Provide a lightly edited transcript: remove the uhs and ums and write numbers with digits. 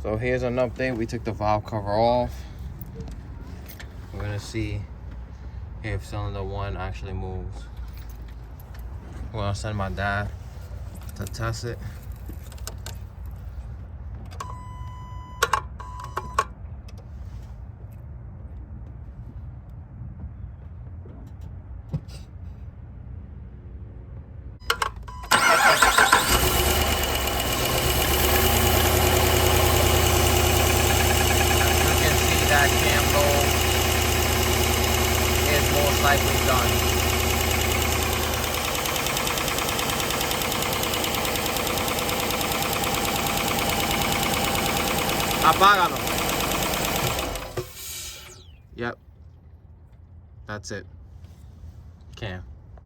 So here's an update. We took the valve cover off. We're gonna see if cylinder 1 actually moves. We're gonna send my dad to test it. That cam low is most likely done. Apágalo. Yep. That's it. Cam.